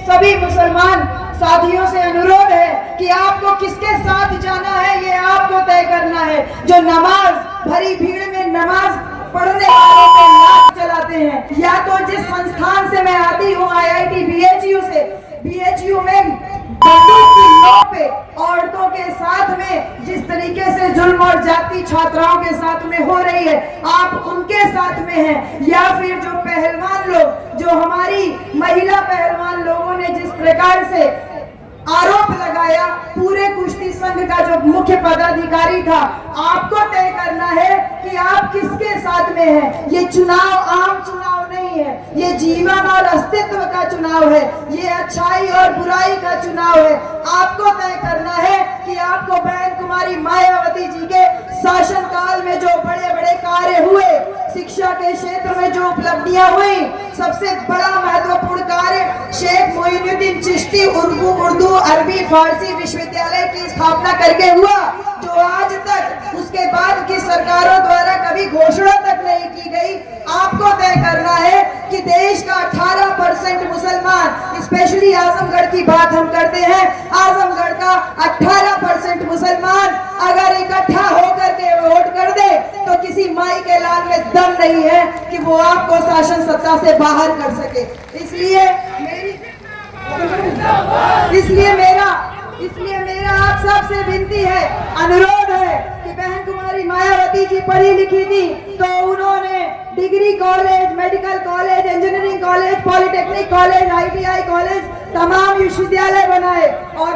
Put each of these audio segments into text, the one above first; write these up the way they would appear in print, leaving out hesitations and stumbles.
सभी मुसलमान साथियों से अनुरोध है कि आपको किसके साथ जाना है ये आपको तय करना है। जो नमाज भरी भीड़ में नमाज पढ़ने वालों पे नाक चलाते हैं, या तो जिस संस्थान से मैं आती हूँ IIT BHU से, BHU में बंदूक की नोक पे औरतों के साथ में जिस तरीके से जुल्म और जाति छात्राओं के साथ में हो रही है, आप उनके साथ में हैं। या फिर जो पहलवान लोग, जो हमारी महिला पहलवान लोगों ने जिस प्रकार से आरोप लगाया, पूरे कुश्ती संघ का जो मुख्य पदाधिकारी था, आपको तय करना है कि आप किसके साथ में हैं। ये चुनाव आम चुनाव नहीं है, ये जीवन और अस्तित्व का चुनाव है, ये अच्छाई और बुराई का चुनाव है। आपको तय करना है कि आपको बहन कुमारी मायावती जी के शासन काल में जो बड़े बड़े कार्य हुए, शिक्षा के क्षेत्र में जो उपलब्धियां हुई, सबसे बड़ा महत्वपूर्ण कार्य शेख मोइनुद्दीन चिश्ती उर्दू अरबी फारसी विश्वविद्यालय की स्थापना करके हुआ, जो आज तक उसके बाद की सरकारों द्वारा कभी घोषणा तक नहीं की गई। आपको तय करना है कि देश का 18% मुसलमान, स्पेशली आजमगढ़ की बात हम करते हैं, आजमगढ़ का 18% मुसलमान अगर इकट्ठा होकर के वोट कर दे तो किसी माई के लाल में दम नहीं है कि वो आपको शासन सत्ता से बाहर कर सके। इसलिए मेरा आप सबसे विनती है, अनुरोध है कि बहन कुमारी मायावती जी पढ़ी लिखी थी, तो उन्होंने degree college, medical college, engineering college, polytechnic college, ITI college, तमाम विश्वविद्यालय बनाए, और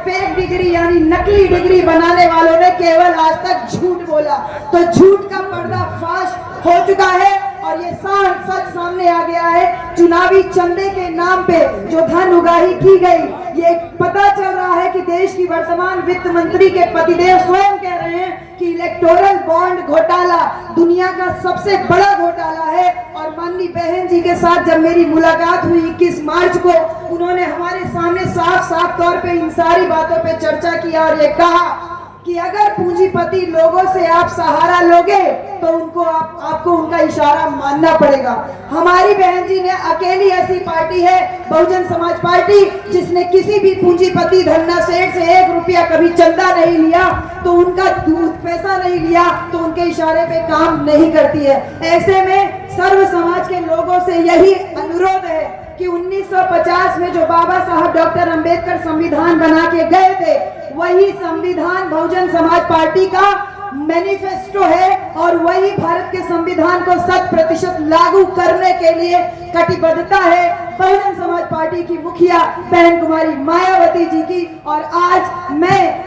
फेक डिग्री यानी नकली डिग्री बनाने वालों ने केवल आज तक झूठ बोला। तो झूठ का पर्दाफाश हो चुका है और ये सच सामने आ गया है। चुनावी चंदे के नाम पे जो धन उगाही की गई, ये पता चल रहा है कि देश की वर्तमान वित्त मंत्री के पतिदेव स्वयं कह रहे हैं कि इलेक्टोरल बॉन्ड घोटाला दुनिया का सबसे बड़ा घोटाला है। और माननीय बहन जी के साथ जब मेरी मुलाकात हुई 21 मार्च को, उन्होंने हमारे सामने साफ तौर पे इन सारी बातों पे चर्चा किया और ये कहा कि अगर पूंजीपति लोगों से आप सहारा लोगे तो आपको उनका इशारा मानना पड़ेगा। हमारी बहन जी ने अकेली ऐसी पार्टी है बहुजन समाज पार्टी, जिसने किसी भी पूंजीपति धन्ना सेठ से 1 रुपया कभी चंदा नहीं लिया, तो उनका पैसा नहीं लिया तो उनके इशारे पे काम नहीं करती है। ऐसे में सर्व समाज के लोगों से यही अनुरोध है कि 1950 में जो बाबा साहब डॉक्टर अंबेडकर संविधान बना के गए थे, वही संविधान बहुजन समाज पार्टी का मैनिफेस्टो है और वही भारत के संविधान को 100% लागू करने के लिए कटिबद्धता है बहुजन समाज पार्टी की मुखिया बहन कुमारी मायावती जी की। और आज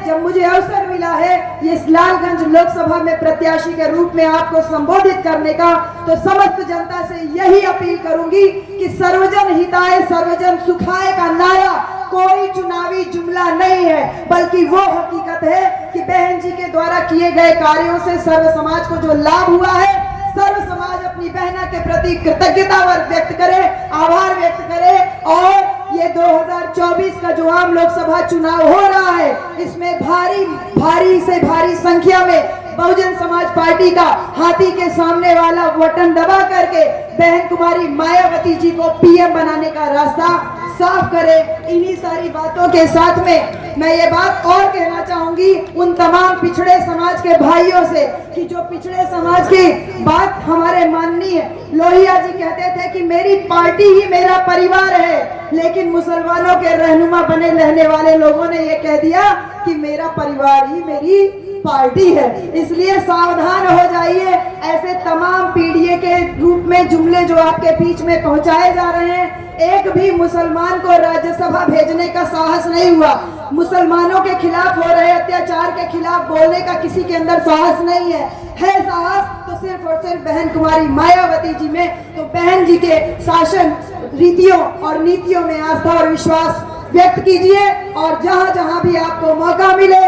जब मुझे अवसर मिला है इस लालगंज लोकसभा में प्रत्याशी के रूप में आपको संबोधित करने का, तो समस्त जनता से यही अपील करूंगी कि सर्वजन हिताय सर्वजन सुखाय का नारा कोई चुनावी जुमला नहीं है, बल्कि वो हकीकत है कि बहन जी के द्वारा किए गए कार्यों से सर्व समाज को जो लाभ हुआ है, सर्व समाज अपनी बहना के प्रति कृतज्ञता व्यक्त करे, आभार व्यक्त करे। और ये 2024 का जो आम लोकसभा चुनाव हो रहा है, इसमें भारी से भारी संख्या में बहुजन समाज पार्टी का हाथी के सामने वाला बटन दबा करके बहन कुमारी मायावती जी को PM बनाने का रास्ता साफ करे। इन्हीं सारी बातों के साथ में मैं ये बात और कहना चाहूंगी उन तमाम पिछड़े समाज के भाइयों से कि जो पिछड़े समाज की बात हमारे माननीय लोहिया जी कहते थे कि मेरी पार्टी ही मेरा परिवार है, लेकिन मुसलमानों के रहनुमा बने रहने वाले लोगों ने ये कह दिया कि मेरा परिवार ही मेरी पार्टी है। इसलिए सावधान हो जाइए, ऐसे तमाम पीढ़ी के रूप में जुमले जो आपके बीच में पहुंचाए जा रहे हैं, एक भी मुसलमान को राज्यसभा भेजने का साहस नहीं हुआ। मुसलमानों के खिलाफ हो रहे अत्याचार के खिलाफ बोलने का किसी के अंदर साहस नहीं है साहस तो सिर्फ और सिर्फ बहन कुमारी मायावती जी में। तो बहन जी के शासन रीतियों और नीतियों में आस्था और विश्वास व्यक्त कीजिए, और जहां जहां भी आपको मौका मिले,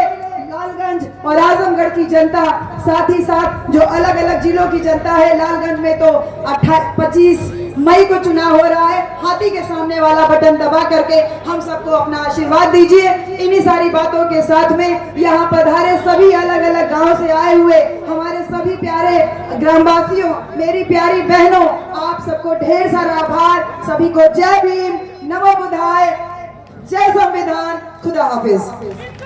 लालगंज और आजमगढ़ की जनता, साथ ही साथ जो अलग अलग जिलों की जनता है, लालगंज में तो 25 मई को चुनाव हो रहा है, हाथी के सामने वाला बटन दबा करके हम सबको अपना आशीर्वाद दीजिए। इन्हीं सारी बातों के साथ में यहाँ पधारे सभी अलग अलग गांव से आए हुए हमारे सभी प्यारे ग्रामवासियों, मेरी प्यारी बहनों, आप सबको ढेर सारा आभार। सभी को जय भीम, नमो बुद्धाय। खुदा हाफिज।